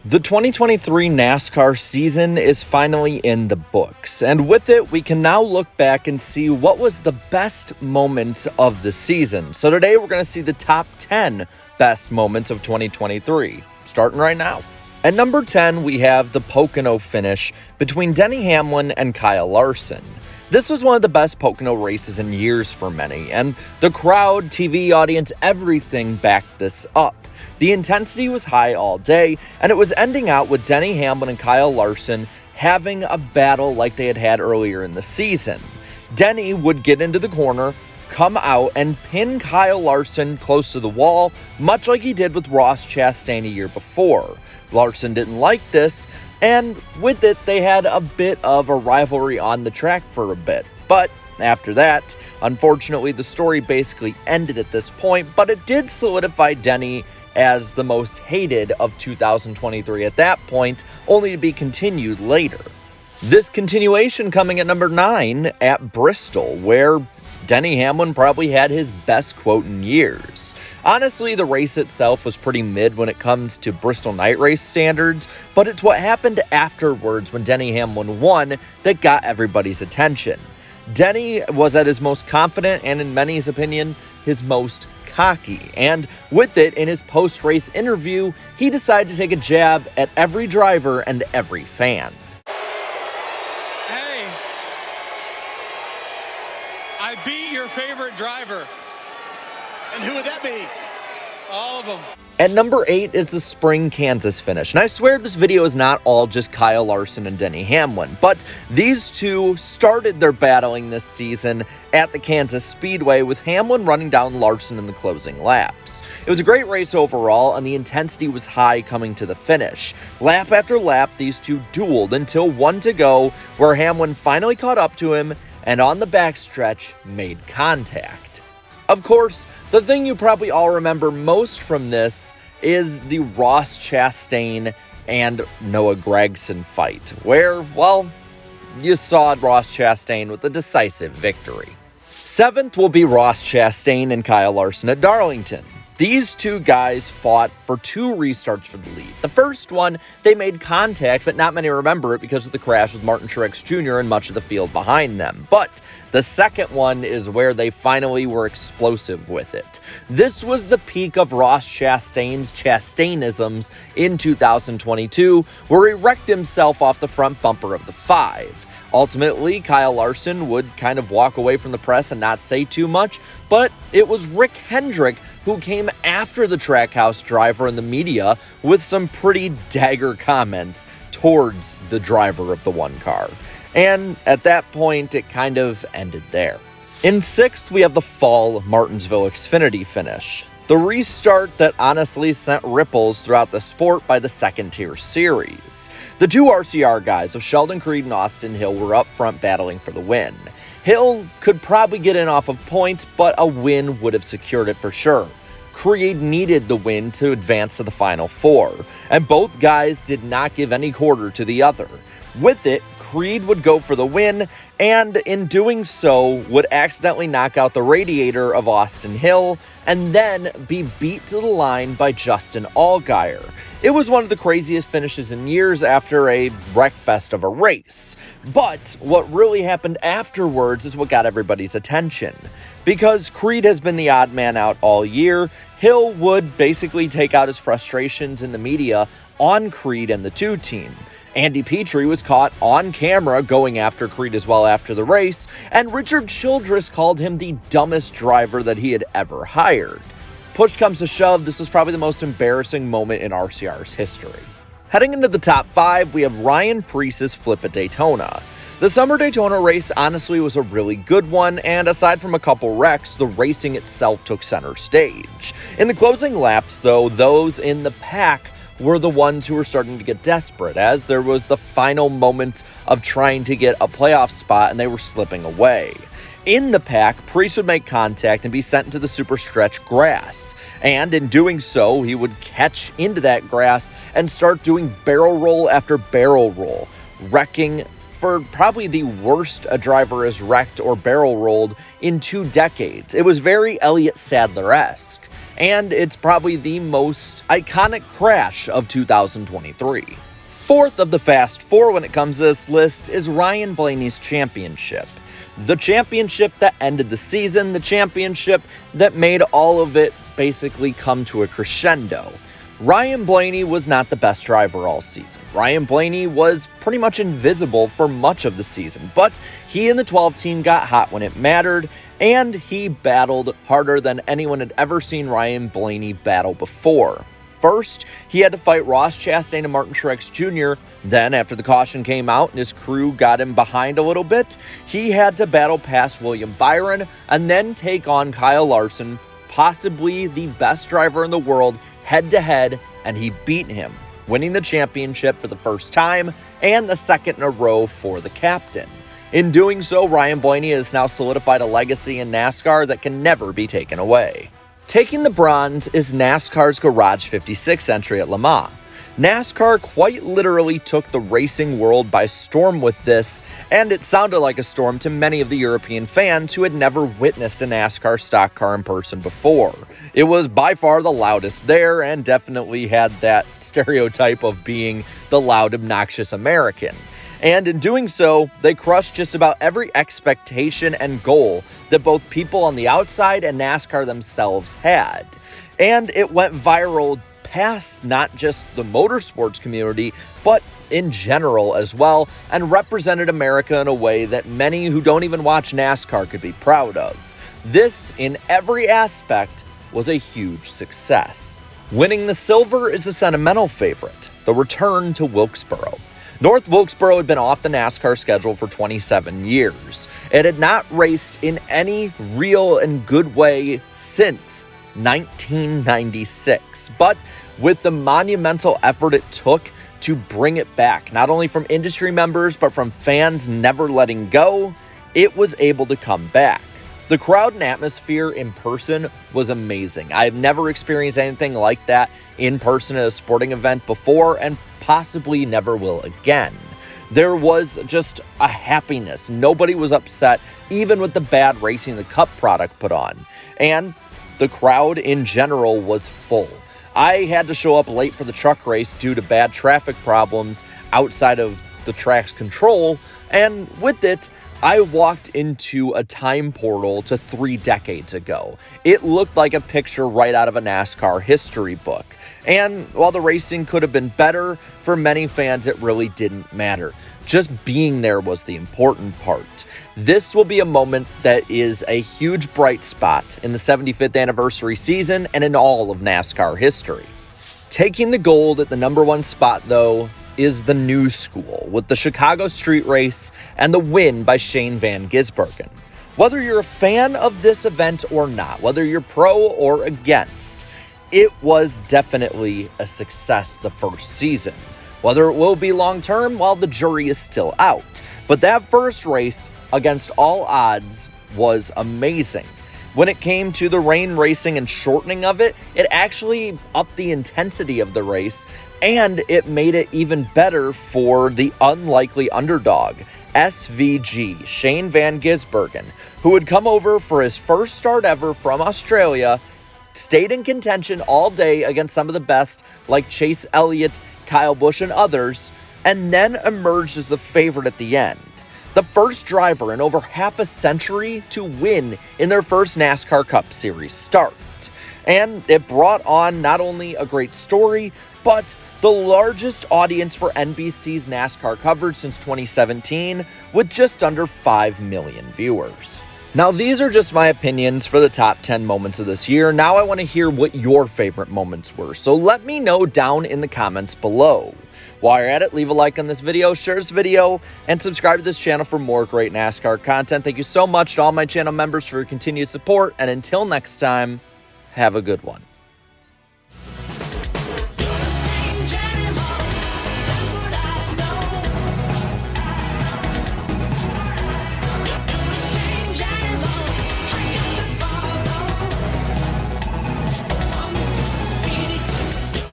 The 2023 NASCAR season is finally in the books, and with it, we can now look back and see what was the best moments of the season. So today, we're going to see the top 10 best moments of 2023, starting right now. At number 10, we have the Pocono finish between Denny Hamlin and Kyle Larson. This was one of the best Pocono races in years for many, and the crowd, TV audience, everything backed this up. The intensity was high all day, and it was ending out with Denny Hamlin and Kyle Larson having a battle like they had earlier in the season. Denny would get into the corner, come out, and pin Kyle Larson close to the wall, much like he did with Ross Chastain a year before. Larson didn't like this, and with it, they had a bit of a rivalry on the track for a bit. But after that, unfortunately, the story basically ended at this point, but it did solidify Denny as the most hated of 2023 at that point, only to be continued later. This continuation coming at number 9 at Bristol, where Denny Hamlin probably had his best quote in years. Honestly, the race itself was pretty mid when it comes to Bristol night race standards, but it's what happened afterwards when Denny Hamlin won that got everybody's attention. Denny was at his most confident and, in many's opinion, his most cocky, and with it, in his post-race interview, he decided to take a jab at every driver and every fan. Hey, I beat your favorite driver. And who would that be? All of them. At number 8 is the Spring Kansas finish, and I swear this video is not all just Kyle Larson and Denny Hamlin, but these two started their battling this season at the Kansas Speedway with Hamlin running down Larson in the closing laps. It was a great race overall, and the intensity was high coming to the finish. Lap after lap, these two dueled until one to go, where Hamlin finally caught up to him and on the backstretch made contact. Of course, the thing you probably all remember most from this is the Ross Chastain and Noah Gragson fight, where, well, you saw Ross Chastain with a decisive victory. 7th will be Ross Chastain and Kyle Larson at Darlington. These two guys fought for 2 restarts for the lead. The first one, they made contact, but not many remember it because of the crash with Martin Truex Jr. and much of the field behind them. But the second one is where they finally were explosive with it. This was the peak of Ross Chastain's Chastainisms in 2022, where he wrecked himself off the front bumper of the 5. Ultimately, Kyle Larson would kind of walk away from the press and not say too much, but it was Rick Hendrick who came after the Trackhouse driver and the media with some pretty dagger comments towards the driver of the one car. And at that point, it kind of ended there. In 6th, we have the fall Martinsville Xfinity finish. The restart that honestly sent ripples throughout the sport by the second-tier series. The two RCR guys of Sheldon Creed and Austin Hill were up front battling for the win. Hill could probably get in off of points, but a win would have secured it for sure. Creed needed the win to advance to the Final Four, and both guys did not give any quarter to the other. With it, Creed would go for the win, and in doing so, would accidentally knock out the radiator of Austin Hill, and then be beat to the line by Justin Allgaier. It was one of the craziest finishes in years after a wreckfest of a race. But what really happened afterwards is what got everybody's attention. Because Creed has been the odd man out all year, Hill would basically take out his frustrations in the media on Creed and the 2 team. Andy Petrie was caught on camera going after Creed as well after the race, and Richard Childress called him the dumbest driver that he had ever hired. Push comes to shove, this was probably the most embarrassing moment in RCR's history. Heading into the top 5, we have Ryan Preece's flip at Daytona. The summer Daytona race honestly was a really good one, and aside from a couple wrecks, the racing itself took center stage. In the closing laps, though, those in the pack were the ones who were starting to get desperate, as there was the final moments of trying to get a playoff spot and they were slipping away. In the pack, Preece would make contact and be sent into the super stretch grass, and in doing so, he would catch into that grass and start doing barrel roll after barrel roll, wrecking for probably the worst a driver has wrecked or barrel rolled in 2 decades. It was very Elliott Sadler-esque. and it's probably the most iconic crash of 2023. Fourth of the Fast Four when it comes to this list is Ryan Blaney's championship. The championship that ended the season, the championship that made all of it basically come to a crescendo. Ryan Blaney was not the best driver all season. Ryan Blaney was pretty much invisible for much of the season, but he and the 12 team got hot when it mattered, and he battled harder than anyone had ever seen Ryan Blaney battle before. First, he had to fight Ross Chastain and Martin Truex Jr. Then, after the caution came out and his crew got him behind a little bit, he had to battle past William Byron and then take on Kyle Larson, possibly the best driver in the world, head-to-head, and he beat him, winning the championship for the first time and the second in a row for the captain. In doing so, Ryan Blaney has now solidified a legacy in NASCAR that can never be taken away. Taking the bronze is NASCAR's Garage 56 entry at Le Mans. NASCAR quite literally took the racing world by storm with this, and it sounded like a storm to many of the European fans who had never witnessed a NASCAR stock car in person before. It was by far the loudest there, and definitely had that stereotype of being the loud, obnoxious American. And in doing so, they crushed just about every expectation and goal that both people on the outside and NASCAR themselves had. And it went viral past not just the motorsports community, but in general as well, and represented America in a way that many who don't even watch NASCAR could be proud of. This, in every aspect, was a huge success. Winning the silver is a sentimental favorite, the return to Wilkesboro. North Wilkesboro had been off the NASCAR schedule for 27 years. It had not raced in any real and good way since 1996. But with the monumental effort it took to bring it back, not only from industry members, but from fans never letting go, it was able to come back. The crowd and atmosphere in person was amazing. I've never experienced anything like that in person at a sporting event before, and possibly never will again. There was just a happiness. Nobody was upset, even with the bad racing the Cup product put on. And the crowd in general was full. I had to show up late for the truck race due to bad traffic problems outside of the track's control, and with it, I walked into a time portal to 3 decades ago. It looked like a picture right out of a NASCAR history book. And while the racing could have been better, for many fans it really didn't matter. Just being there was the important part. This will be a moment that is a huge bright spot in the 75th anniversary season and in all of NASCAR history. Taking the gold at the #1 spot, though, is the new school, with the Chicago Street Race and the win by Shane Van Gisbergen. Whether you're a fan of this event or not, whether you're pro or against, it was definitely a success the first season. Whether it will be long-term, well, the jury is still out. But that first race, against all odds, was amazing. When it came to the rain racing and shortening of it, it actually upped the intensity of the race, and it made it even better for the unlikely underdog, SVG, Shane Van Gisbergen, who had come over for his first start ever from Australia, stayed in contention all day against some of the best like Chase Elliott, Kyle Busch, and others, and then emerged as the favorite at the end. The first driver in over half a century to win in their first NASCAR Cup Series start. And it brought on not only a great story, but the largest audience for NBC's NASCAR coverage since 2017, with just under 5 million viewers. Now, these are just my opinions for the top 10 moments of this year. Now I want to hear what your favorite moments were, so let me know down in the comments below. While you're at it, leave a like on this video, share this video, and subscribe to this channel for more great NASCAR content. Thank you so much to all my channel members for your continued support, and until next time, have a good one.